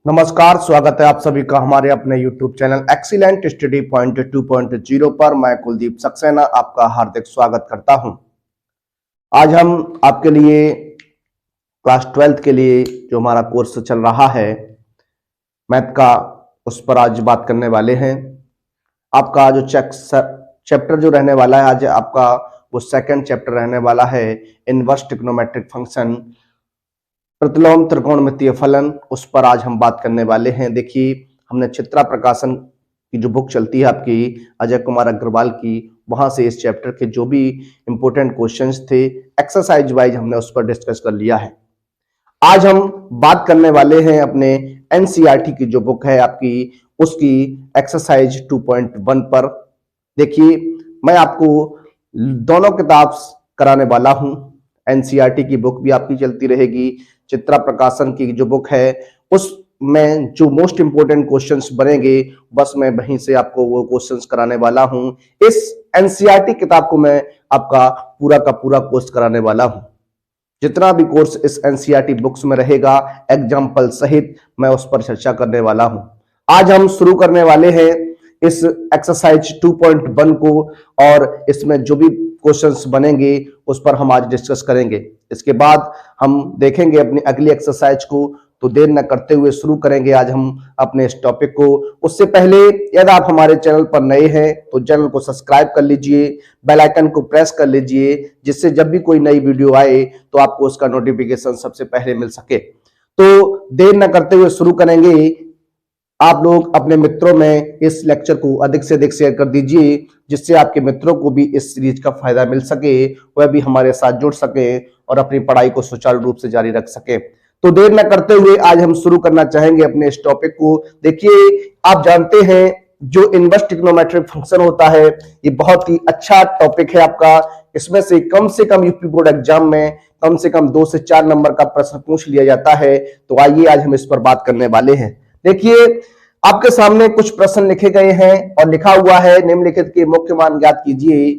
नमस्कार, स्वागत है आप सभी का हमारे अपने YouTube channel excellent study point 2.0 पर। मैं कुलदीप सक्सेना आपका हार्दिक स्वागत करता हूं। आज हम आपके लिए क्लास 12th के लिए जो हमारा कोर्स चल रहा है मैथ का, उस पर आज बात करने वाले हैं। आपका जो चैप्टर जो रहने वाला है आज आपका वो सेकंड चैप्टर रहने वाला है, इनवर्स ट्रिग्नोमेट्रिक फंक्शन, प्रतिलोम त्रिकोणमितीय फलन। उस पर आज हम बात करने वाले हैं। देखिए, हमने चित्रा प्रकाशन की जो बुक चलती है आपकी अजय कुमार अग्रवाल की, वहां से इस चैप्टर के जो भी इंपॉर्टेंट क्वेश्चंस थे एक्सरसाइज वाइज हमने उस पर डिस्कस कर लिया है। आज हम बात करने वाले हैं अपने एनसीईआरटी की जो बुक है आपकी, उसकी एक्सरसाइज 2.1 पर। देखिए, मैं आपको दोनों किताब कराने वाला हूं। एनसीईआरटी की बुक भी आपकी चलती रहेगी, चित्रा प्रकाशन की जो बुक है उसमें जो मोस्ट इंपोर्टेंट क्वेश्चंस बनेंगे बस मैं वहीं से आपको वो क्वेश्चंस कराने वाला हूं। इस एनसीईआरटी किताब को मैं आपका पूरा का पूरा कोर्स कराने वाला हूं। जितना भी कोर्स इस एनसीईआरटी बुक्स में रहेगा एग्जाम्पल सहित मैं उस पर चर्चा करने वाला हूं। आज हम शुरू करने वाले हैं इस एक्सरसाइज 2.1 को, और इसमें जो भी क्वेश्चंस बनेंगे उस पर हम आज डिस्कस करेंगे। इसके बाद हम देखेंगे अपनी अगली एक्सरसाइज को। तो देर न करते हुए शुरू करेंगे आज हम अपने इस टॉपिक को। उससे पहले यदि आप हमारे चैनल पर नए हैं तो चैनल को सब्सक्राइब कर लीजिए, बेल आइकन को प्रेस कर लीजिए, जिससे जब भी कोई नई वीडियो आए तो आपको उसका नोटिफिकेशन सबसे पहले मिल सके। तो देर न करते हुए शुरू करेंगे। आप लोग अपने मित्रों में इस लेक्चर को अधिक से अधिक शेयर कर दीजिए, जिससे आपके मित्रों को भी इस सीरीज का फायदा मिल सके, वह भी हमारे साथ जुड़ सके और अपनी पढ़ाई को सुचारू रूप से जारी रख सके। तो देर न करते हुए आज हम शुरू करना चाहेंगे अपने इस टॉपिक को। देखिए, आप जानते हैं जो इनवर्स ट्रिग्नोमेट्रिक फंक्शन होता है ये बहुत ही अच्छा टॉपिक है आपका। इसमें से कम यूपी बोर्ड एग्जाम में कम से कम 2 से 4 नंबर का प्रश्न पूछ लिया जाता है। तो आइए आज हम इस पर बात करने वाले हैं। देखिए, आपके सामने कुछ प्रश्न लिखे गए हैं और लिखा हुआ है निम्नलिखित के मुख्य मान ज्ञात कीजिए।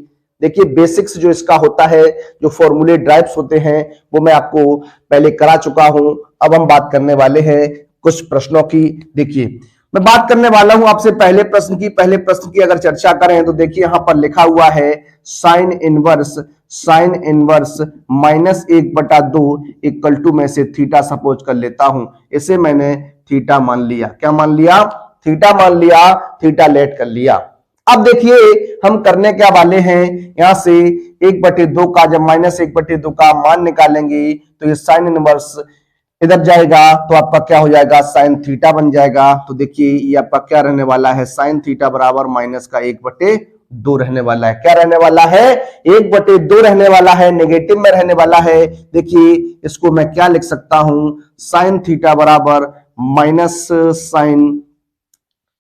देखिए, बेसिक्स जो इसका होता है, जो फॉर्मूले ड्राइव्स होते हैं वो मैं आपको पहले करा चुका हूं। अब हम बात करने वाले हैं कुछ प्रश्नों की। देखिए, मैं बात करने वाला हूं आपसे पहले प्रश्न की। पहले प्रश्न की अगर चर्चा करें तो देखिए यहां पर लिखा हुआ है साइन इनवर्स -1/2 इक्वल टू में से थीटा सपोज कर लेता हूं। इसे मैंने थीटा मान लिया। क्या मान लिया? थीटा मान लिया, थीटा लेट कर लिया। अब देखिए, हम करने क्या वाले हैं, यहां से 1/2 का जब -1/2 का मान निकालेंगे तो ये साइन इनवर्स इधर जाएगा तो आपका क्या हो जाएगा, साइन थीटा बन जाएगा। तो देखिए ये आपका क्या रहने वाला है, साइन थीटा बराबर माइनस का 1/2 रहने वाला है। क्या रहने वाला है? 1/2 रहने वाला है, नेगेटिव में रहने वाला है। देखिए, इसको मैं क्या लिख सकता हूं, साइन थीटा बराबर माइनस साइन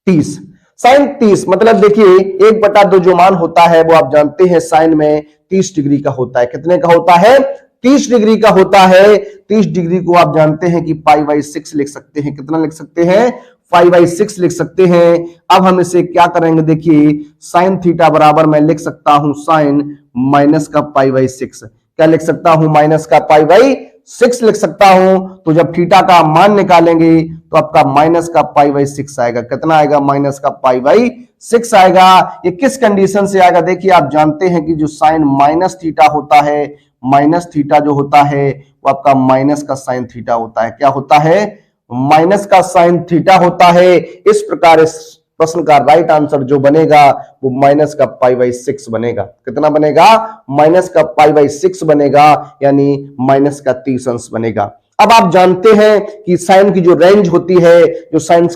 30 मतलब देखिए 1/2 जो मान होता है वो आप जानते हैं साइन में 30 डिग्री का होता है। कितने का होता है? 30 डिग्री का होता है। 30 डिग्री को आप जानते हैं कि π/6 लिख सकते हैं। कितना लिख सकते हैं? π/6 लिख सकते हैं। अब हम इसे क्या करेंगे, देखिए साइन थीटा बराबर मैं लिख सकता हूं साइन माइनस का π/6। क्या लिख सकता हूं? माइनस का π/6 लिख सकता हूं। तो जब थीटा का मान निकालेंगे तो आपका माइनस का π/6 आएगा। कितना आएगा? माइनस का π/6 आएगा। ये किस कंडीशन से आएगा? देखिए, आप जानते हैं कि जो साइन माइनस थीटा होता है, माइनस थीटा जो होता है वो आपका माइनस का साइन थीटा होता है। क्या होता है? माइनस का साइन थीटा होता है। इस प्रकार इस प्रश्न का राइट आंसर जो बनेगा वो माइनस का π/6 बनेगा। कितना बनेगा? माइनस का π/6 बनेगा, यानी माइनस का 30 अंश बनेगा। अब आप जानते हैं कि साइन की जो रेंज होती है, जो साइन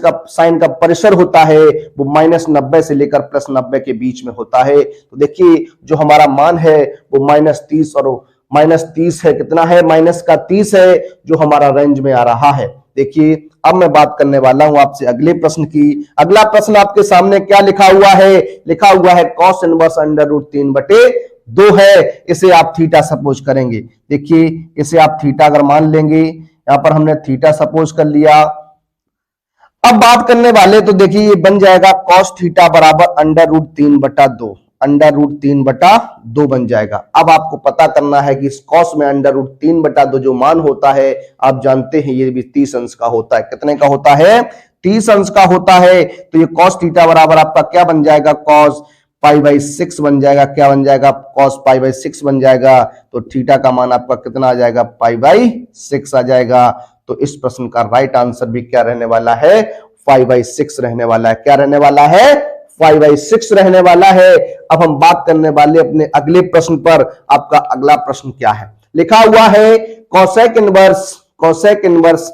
का परिसर होता है वो -90 से लेकर +90 के बीच में होता है। तो देखिए, जो हमारा मान है वो -30 और -30 है। कितना है? माइनस का 30 है, जो हमारा रेंज में आ रहा है। देखिए, अब मैं बात करने वाला हूं आपसे अगले प्रश्न की। अगला प्रश्न आपके सामने क्या लिखा हुआ है? लिखा हुआ है कॉस इनवर्स √3/2 है। इसे आप थीटा सपोज करेंगे। देखिए, इसे आप थीटा अगर मान लेंगे, यहां पर हमने थीटा सपोज कर लिया। अब बात करने वाले तो देखिए ये बन जाएगा कॉस थीटा बराबर √3/2। अंडर रूट 3/2 बन जाएगा। अब आपको पता करना है कि इस कॉस में अंडर रूट 3/2 जो मान होता है, आप जानते हैं ये भी 30 अंश का होता है। कितने का होता है? 30 अंश का होता है। तो ये कॉस थीटा बराबर आपका क्या बन जाएगा? कॉस π/6 बन जाएगा। क्या बन जाएगा? कॉस π/6 बन जाएगा। तो थीटा का मान आपका कितना आ जाएगा? π/6 आ जाएगा। तो इस प्रश्न का राइट आंसर भी क्या रहने वाला है? 5/6 रहने वाला है। क्या रहने वाला है? 5/6 रहने वाला है। अब हम बात करने वाले अपने अगले प्रश्न पर। आपका अगला प्रश्न क्या है? लिखा हुआ है कोसेक इनवर्स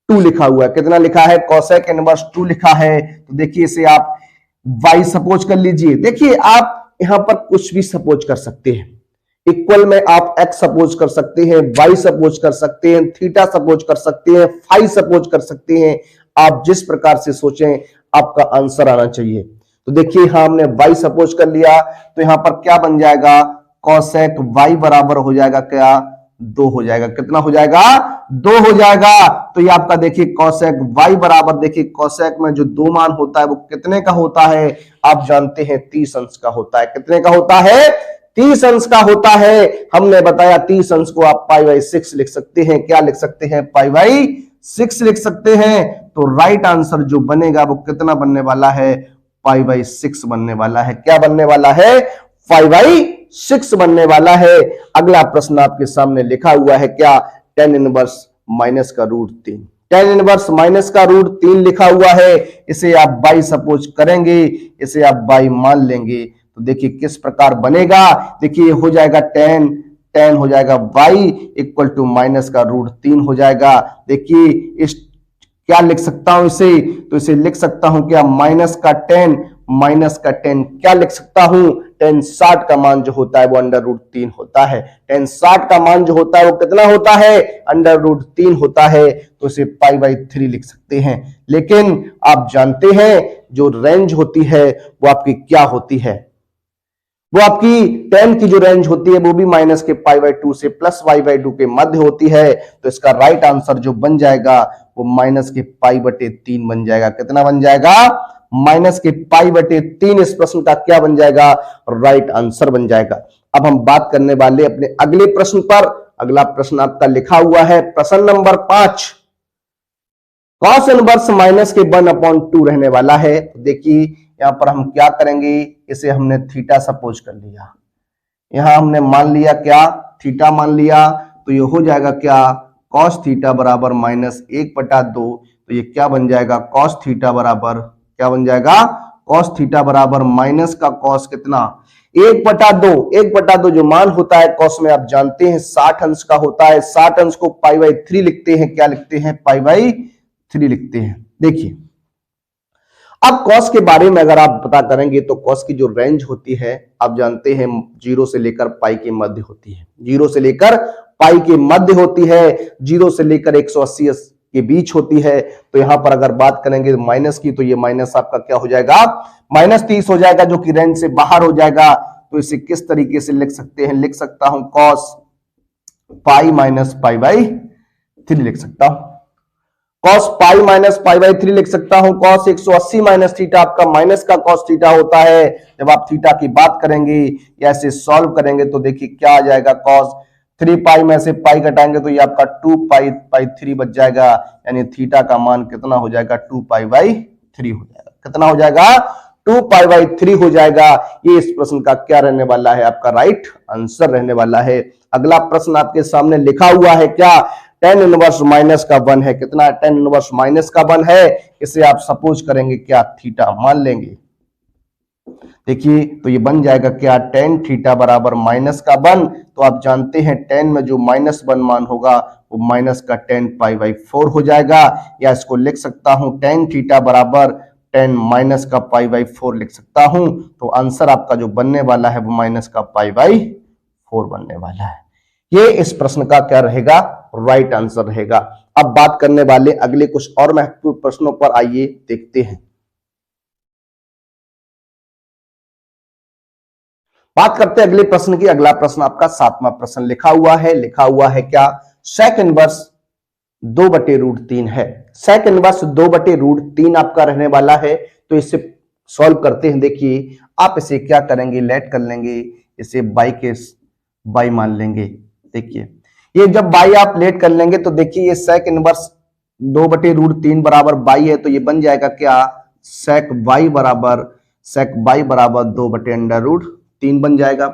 2 लिखा हुआ है। कितना लिखा है? कोसेक इनवर्स 2 लिखा है। तो देखिए इसे आप y सपोज कर लीजिए। देखिए आप यहां पर कुछ भी सपोज कर सकते हैं। इक्वल में आप x सपोज कर सकते हैं, y सपोज कर सकते हैं, थीटा सपोज कर सकते हैं, फाई सपोज कर सकते हैं। आप जिस प्रकार से सोचें आपका आंसर आना चाहिए। तो देखिए यहां हमने y सपोज कर लिया, तो यहां पर क्या बन जाएगा? कोसेक y बराबर हो जाएगा क्या? 2 हो जाएगा। कितना हो जाएगा? 2 हो जाएगा। तो ये आपका देखिए कोसेक y बराबर, देखिए कोसेक में जो 2 मान होता है वो कितने का होता है? आप जानते हैं 30 अंश का होता है। कितने का होता है? 30 अंश का होता है। हमने बताया 30 अंश को आप π/6 लिख सकते हैं। क्या लिख सकते हैं? π/6 लिख सकते हैं। तो राइट आंसर जो बनेगा वो कितना बनने वाला है? π/6 बनने वाला है। क्या बनने वाला है? 5/6 बनने वाला है। अगला प्रश्न आपके सामने लिखा हुआ है क्या? tan इनवर्स माइनस का रूट 3। tan इनवर्स माइनस का रूट 3 लिखा हुआ है। इसे आप बाई सपोज करेंगे, इसे आप बाई मान लेंगे, तो देखिए किस प्रकार बनेगा। देखिए हो जाएगा tan हो जाएगा y इक्वल टू माइनस का रूट 3 हो जाएगा। देखिए इस क्या लिख सकता हूं इसे? तो इसे लिख सकता हूं क्या? माइनस का tan क्या लिख सकता हूं? tan 60 का मान जो होता है वो अंडर रूट 3 होता है। tan 60 का मान जो होता है वो कितना होता है? अंडर रूट 3 होता है। तो इसे π/3 लिख सकते हैं। लेकिन आप जानते हैं जो रेंज होती है वो आपकी क्या होती है? वो आपकी tan की जो रेंज होती है वो भी माइनस के π/2 से प्लस y/2 के मध्य होती है। तो इसका राइट आंसर जो बन जाएगा वो माइनस के π/3 बन जाएगा। कितना बन जाएगा? माइनस के π/3 इस प्रश्न का क्या बन जाएगा? राइट आंसर बन जाएगा। अब हम बात करने वाले अपने अगले प्रश्न पर। अगला प्रश्न आपका लिखा हुआ है प्रश्न नंबर 5। कॉस इनवर्स माइनस के 1/2 रहने वाला है। देखिए यहां पर हम क्या करेंगे? इसे हमने थीटा सपोज कर लिया। यहां हमने मान लिया क्या? थीटा मान लिया। तो ये हो जाएगा क्या? कॉस थीटा बराबर -1/2। तो ये क्या बन जाएगा? कॉस थीटा बराबर क्या बन जाएगा? कॉस थीटा बराबर माइनस का कॉस कितना? 1/2। 1/2 जो मान होता है कॉस में आप जानते हैं 60 अंश का होता है। 60 अंश को π/3 लिखते हैं। क्या लिखते हैं? π/3 लिखते हैं। देखिए अब कॉस के बारे में अगर आप पता करेंगे तो कॉस की जो रेंज होती है आप जानते हैं 0 से लेकर पाई के मध्य होती है। 0 से लेकर पाई के मध्य होती है। 0 से लेकर 180 के बीच होती है। तो यहां पर अगर बात करेंगे माइनस की, तो ये माइनस आपका क्या हो जाएगा? -30 हो जाएगा, जो कि रेंज से बाहर हो जाएगा। तो इसे किस तरीके से लिख सकते हैं? लिख सकता हूं कॉस पाई माइनस π/3 लिख सकता हूं। कॉस पाई माइनस π/3 लिख सकता हूं। कॉस 180 माइनस थीटा आपका माइनस का कॉस थीटा होता है। जब आप थीटा की बात करेंगे या इसे सॉल्व करेंगे तो देखिए क्या आ जाएगा? कॉस 3 पाई में से पाई घटाएंगे तो ये आपका 2π/3 बच जाएगा। यानी थीटा का मान कितना हो जाएगा? 2π/3 हो जाएगा। कितना हो जाएगा? 2π/3 हो जाएगा। ये इस प्रश्न का क्या रहने वाला है? आपका राइट आंसर रहने वाला है। अगला प्रश्न आपके सामने लिखा हुआ है क्या? tan इनवर्स माइनस का 1 है। कितना? tan इनवर्स माइनस का 1 है। इसे आप सपोज करेंगे क्या? थीटा मान लेंगे। देखिए तो ये बन जाएगा क्या? tan थीटा बराबर माइनस का 1। तो आप जानते हैं tan में जो -1 मान होगा वो माइनस का tan π/4 हो जाएगा। या इसको लिख सकता हूं tan थीटा बराबर tan माइनस का π/4 लिख सकता हूं। तो आंसर आपका जो बनने वाला है वो माइनस का π/4 बनने वाला है। ये इस प्रश्न का क्या रहेगा? राइट आंसर रहेगा। अब बात करने वाले अगले कुछ और महत्वपूर्ण प्रश्नों पर आइए देखते हैं। बात करते हैं अगले प्रश्न की। अगला प्रश्न आपका 7वां प्रश्न लिखा हुआ है क्या? सेक इनवर्स 2/√3 है। सेक इनवर्स 2/√3 आपका रहने वाला है। तो इसे सॉल्व करते हैं। देखिए आप इसे क्या करेंगे, लेट कर लेंगे, इसे बाई के बाई मान लेंगे। देखिए ये जब बाई आप लेट कर लेंगे तो देखिए ये सेक इनवर्स 2/√3 बराबर बाई है, तो ये बन जाएगा क्या, सेक बाई बराबर 2/√3 बन जाएगा।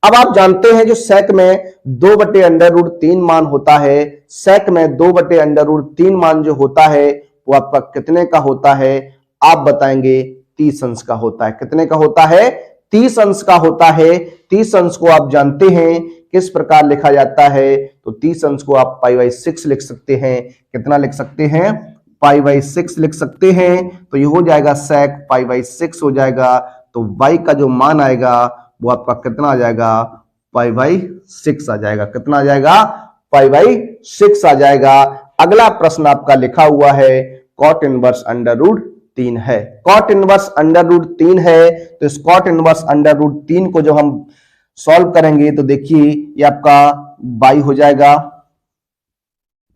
अब आप जानते हैं जो सेक में 2/√3 मान होता है, सेक में 2/√3 मान जो होता है वो आपका कितने का होता है, आप बताएंगे 30 अंश का होता है। कितने का होता है, 30 अंश का होता है। 30 अंश को आप जानते हैं किस प्रकार लिखा जाता है, तो 30 अंश को आप π/6 लिख सकते हैं। कितना लिख सकते हैं, π/6 लिख सकते हैं। तो ये हो जाएगा सेक π/6 हो जाएगा। तो y का जो मान आएगा वो आपका कितना आ जाएगा, π/6 आ जाएगा। कितना आ जाएगा, π/6 आ जाएगा। अगला प्रश्न आपका लिखा हुआ है कॉट इनवर्स √3 है। कॉट इनवर्स √3 है, तो इस कॉट इनवर्स √3 को जो हम सॉल्व करेंगे तो देखिए ये आपका बाई हो जाएगा,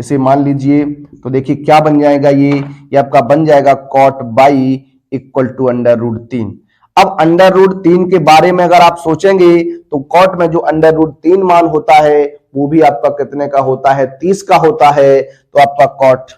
इसे मान लीजिए। तो देखिए क्या बन जाएगा, ये आपका बन जाएगा कॉट बाई इक्वल टू √3। अब √3 के बारे में अगर आप सोचेंगे तो कॉट में जो √3 मान होता है वो भी आपका कितने का होता है, 30 का होता है। तो आपका कॉट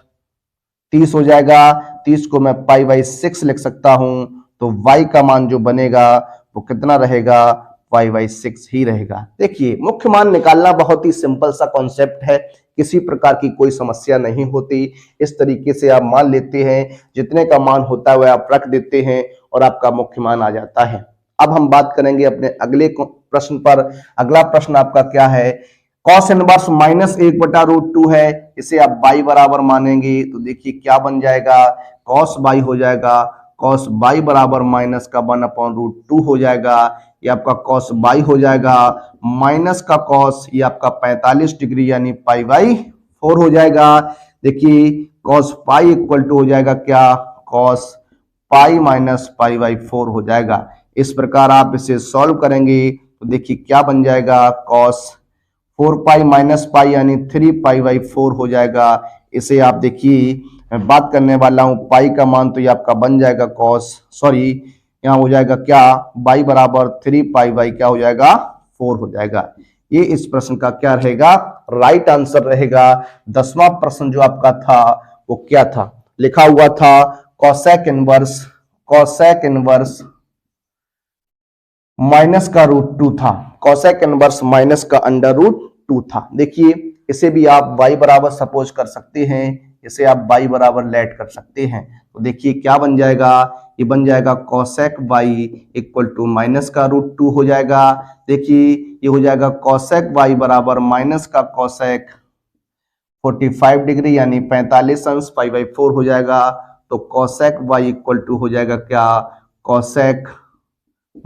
30 हो जाएगा। 30 को मैं π/6 लिख सकता हूं। तो y का मान जो बनेगा वो कितना रहेगा, π/6 ही रहेगा। देखिए मुख्य मान निकालना बहुत ही सिंपल सा कॉन्सेप्ट है, किसी प्रकार की कोई समस्या नहीं होती। इस तरीके से आप मान लेते हैं, जितने का मान होता है वह आप रख देते हैं और आपका मुख्य मान आ जाता है। अब हम बात करेंगे अपने अगले प्रश्न पर। अगला प्रश्न आपका क्या है, कॉस इनवर्स -1/√2 है, इसे आप बाई बराबर मानेंगे तो देखिए क्या बन जाएगा, कॉस बाई हो जाएगा। कॉस बाई बराबर माइनस का 1/√2 हो जाएगा। ये आपका कॉस बाई हो जाएगा, माइनस का कॉस ये आपका 45 डिग्री यानी π/4 हो जाएगा। देखिए कॉस पाई इक्वल टू हो जाएगा क्या, कॉस पाई माइनस π/4 हो जाएगा। इस प्रकार आप इसे सॉल्व करेंगे तो देखिए क्या बन जाएगा, कॉस 4π माइनस पाई यानी 3π/4 हो जाएगा। इसे आप देखिए मैं बात करने वाला हूं पाई का मान, तो ये आपका बन जाएगा यहाँ हो जाएगा क्या, बाई बराबर 3π क्या हो जाएगा, 4 हो जाएगा। ये इस प्रश्न का क्या रहेगा, राइट आंसर रहेगा। 10वां प्रश्न जो आपका था वो क्या था, लिखा हुआ था कॉसेक इनवर्स माइनस का √2 था। कॉसेक इनवर्स माइनस का √2 था। देखिए इसे भी आप y बराबर सपोज कर सकते हैं, इसे आप y बराबर लेट कर सकते हैं। तो देखिए क्या बन जाएगा, ये बन जाएगा cosec y equal to minus का √2 हो जाएगा। देखिए ये हो जाएगा कॉसेक y बराबर माइनस का कॉसेक 45 डिग्री यानी 45 अंश π/4 हो जाएगा। तो कॉसेक y इक्वल टू हो जाएगा क्या, कॉसेक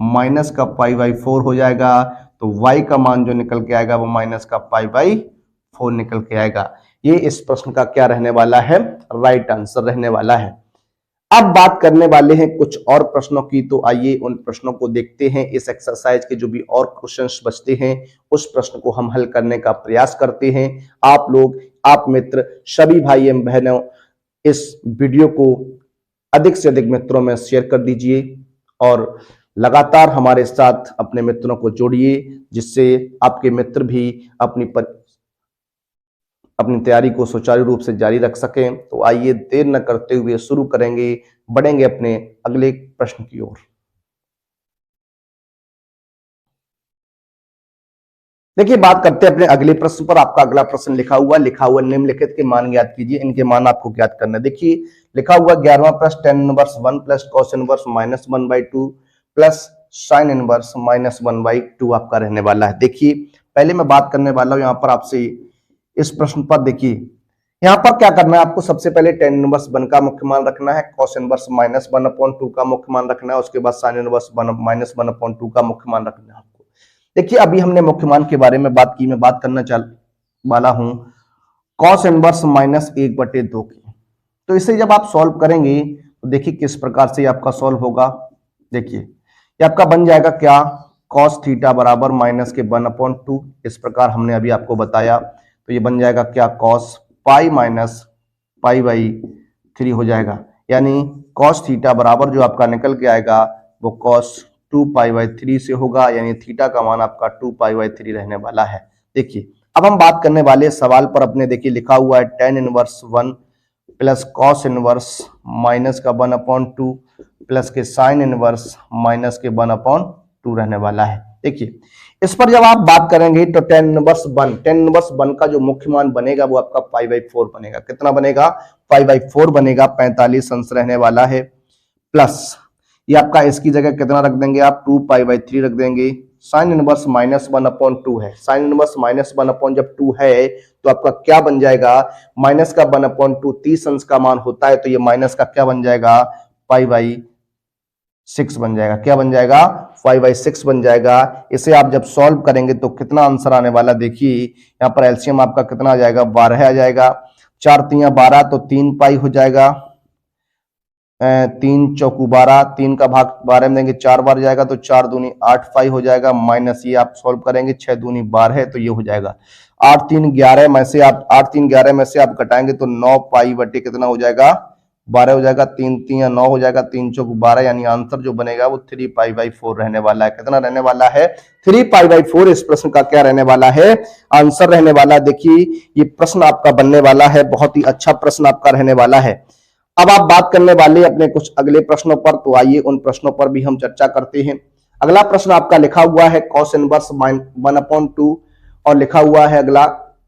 माइनस का π/4 हो जाएगा। तो y का मान जो निकल के आएगा वो माइनस का π/4 निकल के आएगा। ये इस प्रश्न का क्या रहने वाला है, राइट आंसर रहने वाला है। अब बात करने वाले हैं कुछ और प्रश्नों की, तो आइए उन प्रश्नों को देखते हैं। इस एक्सरसाइज के जो भी और क्वेश्चंस बचते हैं उस प्रश्न को हम हल करने का प्रयास करते हैं। आप लोग, आप मित्र, सभी भाई एवं बहनों इस वीडियो को अधिक से अधिक मित्रों में शेयर कर दीजिए और लगातार हमारे साथ अपने मित्रों को जोड़िए, जिससे आपके मित्र भी अपनी तैयारी को सुचारू रूप से जारी रख सकें। तो आइए देर न करते हुए शुरू करेंगे, बढ़ेंगे अपने अगले प्रश्न की ओर। देखिए बात करते हैं अपने अगले प्रश्न पर। आपका अगला प्रश्न लिखा हुआ निम्नलिखित के मान ज्ञात कीजिए। इनके मान आपको ज्ञात करना है। देखिए लिखा हुआ 11वां प्रश्न tan inverse 1 plus cos inverse -1/2 plus sin inverse -1/2 आपका रहने वाला है। देखिए पहले मैं बात करने वाला हूं यहाँ पर आपसे इस प्रश्न पर। देखिए यहाँ पर क्या करना है आपको, सबसे पहले tan इनवर्स 1 का मुख्य मान रखना है, cos इनवर्स -1/2 का मुख्य मान रखना है, उसके बाद sin इनवर्स -1/2 का मुख्य मान रखना है आपको। देखिए अभी हमने मुख्य मान के बारे में बात की, मैं बात करना वाला हूं cos इनवर्स -1/2 की। तो इसे जब आप सॉल्व करेंगे तो देखिए किस प्रकार से आपका सॉल्व होगा। देखिए ये आपका बन जाएगा क्या, cos थीटा बराबर माइनस के 1/2, इस प्रकार हमने अभी आपको बताया। तो ये बन जाएगा क्या, cos पाई माइनस π/3 हो जाएगा। यानी कॉस थीटा बराबर जो आपका निकल के आएगा वो कॉस 2π/3 से होगा, यानी थीटा का मान आपका 2π/3 रहने वाला है। देखिए अब हम बात करने वाले सवाल पर अपने, देखिए लिखा हुआ है tan inverse 1 plus cos inverse minus का 1/2 प्लस के साइन इनवर्स माइनस के 1/2 रहने वाला है। देखिए इस पर जब आप बात करेंगे तो tan इनवर्स 1 का जो मुख्य मान बनेगा वो आपका π/4 बनेगा। कितना बनेगा? π/4 बनेगा, 45 अंश रहने वाला है। प्लस ये आपका इसकी जगह कितना रख देंगे आप? 2π/3 रख देंगे। साइन इनवर्स -1/2 है, साइन इनवर्स -1 जब 2 है तो आपका क्या बन जाएगा? माइनस का 1/2 30 अंश का मान होता है, तो ये माइनस का क्या बन जाएगा? π/6 बन जाएगा। क्या बन जाएगा? π/6 बन जाएगा। इसे आप जब सॉल्व करेंगे तो कितना आंसर आने वाला? देखिए यहाँ पर एलसीएम आपका कितना आ जाएगा? 12 आ जाएगा। 4 तिया 12 तो 3π हो जाएगा, 3 चौकू 12, 3 का भाग 12 में देंगे 4 बार जाएगा तो 4 दूनी 8π हो जाएगा। माइनस ये आप सॉल्व करेंगे 6 दूनी 12 है तो ये हो जाएगा 8 3 11 में से आप 8 3 11 में से आप घटाएंगे तो 9π बटे कितना हो जाएगा? 12 हो जाएगा। 3 3 9 हो जाएगा, 3 चौक 12, यानी आंसर जो बनेगा वो 3π/4 रहने वाला है। कितना रहने वाला है? 3π/4 इस प्रश्न का क्या रहने वाला है? आंसर रहने वाला। देखिए ये प्रश्न आपका बनने वाला है, बहुत ही अच्छा प्रश्न आपका रहने वाला है। अब आप बात करने वाले अपने कुछ अगले प्रश्नों पर, तो आइए उन प्रश्नों पर भी हम चर्चा करते हैं। अगला प्रश्न आपका लिखा हुआ है cos इनवर्स 1/2 और लिखा हुआ है अगला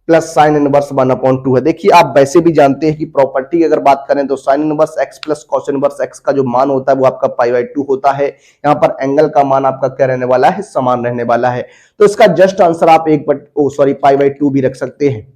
प्लस साइन इनवर्स 1/2 है। देखिए आप वैसे भी जानते हैं कि प्रॉपर्टी की अगर बात करें तो sine inverse x plus cos inverse x का जो मान होता है वो आपका π/2 होता है। यहाँ पर एंगल का मान आपका क्या रहने वाला है? समान रहने वाला है। तो इसका जस्ट आंसर आप π/2 भी रख सकते हैं।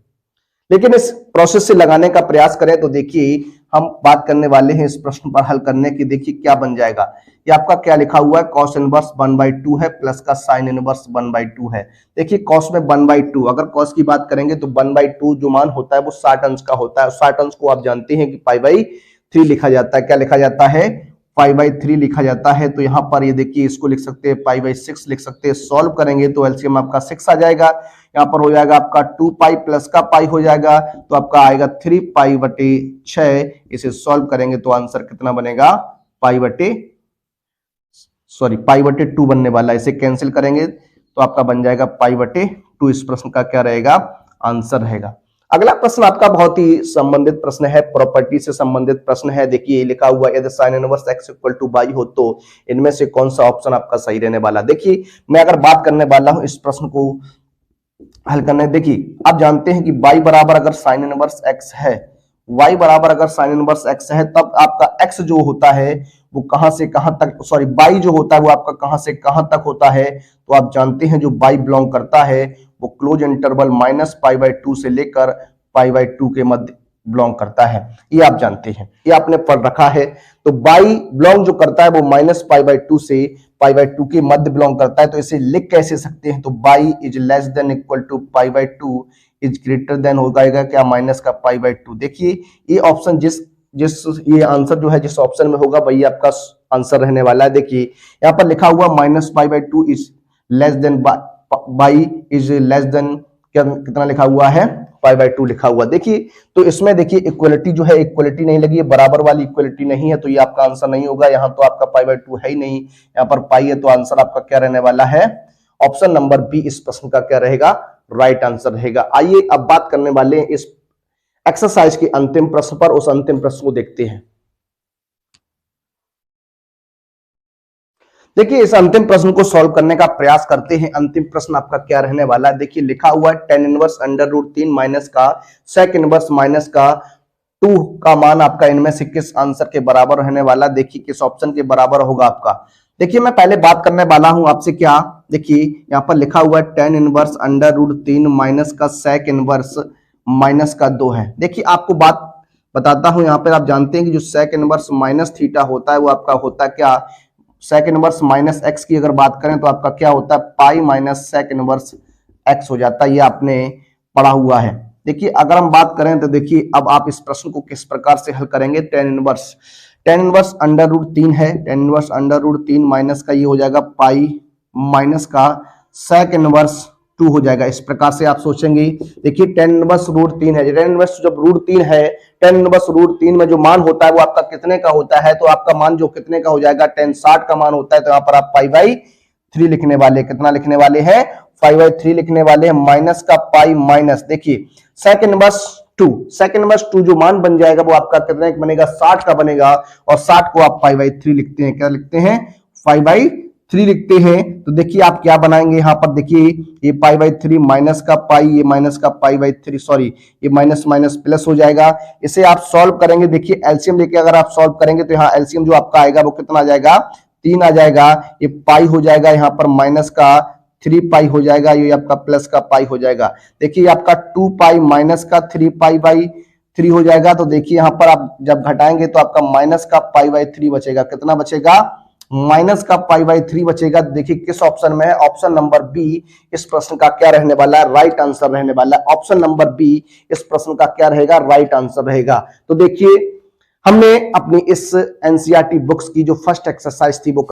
लेकिन इस प्रोसेस से लगाने का प्रयास करें तो देखिए हम बात करने वाले हैं इस प्रश्न पर हल करने की। देखिए क्या बन जाएगा? ये आपका क्या लिखा हुआ है? cos इनवर्स 1/2 है प्लस का sin इनवर्स 1/2 है। देखिए cos में 1/2, अगर cos की बात करेंगे तो 1/2 जो मान होता है वो 60 अंश का होता है। 60 अंश को आप जानते हैं कि π/3 लिखा जाता है। क्या लिखा जाता है? π/3 लिखा जाता है। तो यहाँ पर ये देखिए इसको लिख सकते हैं π/6 लिख सकते हैं। सॉल्व करेंगे तो एलसीएम आपका 6 आ जाएगा। यहाँ पर हो जाएगा आपका 2π प्लस का पाई हो जाएगा तो आपका आएगा 3π/6। इसे सॉल्व करेंगे तो आंसर कितना बनेगा? π/2 बनने वाला है। इसे कैंसिल करेंगे तो आपका बन जाएगा π/2। इस प्रश्न का क्या रहेगा? आंसर रहेगा। अगला प्रश्न आपका बहुत ही संबंधित प्रश्न है, प्रॉपर्टी से संबंधित प्रश्न है। देखिए लिखा हुआ यदि साइन इनवर्स x = y हो तो इनमें से कौन सा ऑप्शन आपका सही रहने वाला? देखिए मैं अगर बात करने वाला हूं इस प्रश्न को हल करने, देखिए आप जानते हैं कि y बराबर अगर साइन इनवर्स x है, y बराबर अगर साइन इनवर्स x है तब आपका x जो होता है वो कहां से कहां तक, y जो होता है वो आपका कहां से कहां तक होता है? तो आप जानते हैं जो y बिलोंग करता है वो क्लोज इंटरवल -π/2 से लेकर π/2 के मध्य बिलोंग करता है। ये आप जानते हैं, ये आपने पढ़ रखा है। तो y बिलोंग जो करता है वो -π/2 से π/2 के मध्य बिलोंग करता है। तो इसे लिख कैसे सकते हैं? तो y is less than equal to π/2 is greater than हो जाएगा क्या? माइनस का π/2। देखिए ये ऑप्शन जिस ये आंसर जो है जिस ऑप्शन में होगा वही आपका आंसर रहने वाला है। देखिए यहाँ पर लिखा हुआ -π/2 is less than y is less than कितना लिखा हुआ है? π/2 लिखा हुआ। देखिए तो इसमें देखिए इक्वलिटी जो है, इक्वलिटी नहीं लगी है, बराबर वाली इक्वलिटी नहीं है, तो ये आपका आंसर नहीं होगा। यहाँ तो आपका π/2 है ही नहीं, यहाँ पर पाई है, तो आंसर आपका क्या रहने वाला है? ऑप्शन नंबर बी इस प्रश्न का क्या रहेगा? राइट आंसर रहेगा। आइए अब बात करने वाले हैं इस एक्सरसाइज के अंतिम प्रश्न पर। उस अंतिम प्रश्न को देखते हैं। देखिए इस अंतिम प्रश्न को सॉल्व करने का प्रयास करते हैं। अंतिम प्रश्न आपका क्या रहने वाला है? देखिए लिखा हुआ है tan इनवर्स √3 माइनस का sec इनवर्स माइनस का 2 का मान आपका इनमें से किस आंसर के बराबर रहने वाला? देखिए किस ऑप्शन के बराबर होगा आपका? देखिए मैं पहले बात करने वाला हूं आपसे क्या, देखिए यहाँ पर लिखा हुआ है tan इनवर्स √3 माइनस का sec इनवर्स माइनस का 2 है। देखिए आपको बात बताता हूं, यहाँ पर आप जानते हैं कि जो sec इनवर्स माइनस थीटा होता है वो आपका होता है क्या? sec इनवर्स माइनस x की अगर बात करें तो आपका क्या होता है? Pi minus sec inverse x हो जाता है। ये आपने पढ़ा हुआ है। देखिए अगर हम बात करें तो देखिए अब आप इस प्रश्न को किस प्रकार से हल करेंगे? tan इनवर्स √3 है, tan इनवर्स √3 माइनस का ये हो जाएगा पाई माइनस का sec इनवर्स 2 हो जाएगा। इस प्रकार से आप सोचेंगे। देखिए tan इनवर्स रूट 3 है, tan इनवर्स जब रूट 3 है, tan इनवर्स रूट 3 में जो मान होता है वो आपका कितने का होता है, तो आपका मान जो कितने का हो जाएगा, tan 60 का मान होता है। तो यहाँ पर आप π/3 लिखने वाले, कितना लिखने वाले हैं, 5/3 लिखने वाले हैं, माइनस का पाई माइनस, देखिए sec इनवर्स 2 जो मान बन जाएगा वो आपका कितने का बनेगा, 60 का बनेगा, और 60 को आप 5/3 लिखते हैं, क्या लिखते हैं, 5/3 लिखते हैं। तो देखिए आप क्या बनाएंगे यहाँ पर, देखिए ये π/3 माइनस का पाई, ये माइनस का π/3, सॉरी ये माइनस माइनस प्लस हो जाएगा। इसे आप सॉल्व करेंगे, देखिए एलसीएम लेके अगर आप सॉल्व करेंगे तो यहाँ एलसीएम जो आपका आएगा वो कितना आ जाएगा, 3 आ जाएगा। ये पाई हो जाएगा यहाँ पर माइनस का 3 पाई हो जाएगा, ये आपका प्लस का पाई हो जाएगा। देखिए आपका 2 पाई माइनस का 3 पाई/3 हो जाएगा। तो देखिए यहाँ पर आप जब घटाएंगे तो आपका माइनस का π/3 बचेगा, कितना बचेगा, माइनस का π/3 बचेगा। देखिए किस ऑप्शन में है, ऑप्शन नंबर बी इस प्रश्न का क्या रहने वाला है, राइट आंसर रहने वाला है। ऑप्शन नंबर बी इस प्रश्न का क्या रहेगा, राइट आंसर रहेगा। तो देखिए हमने अपनी इस एनसीईआरटी बुक्स की जो फर्स्ट एक्सरसाइज थी वो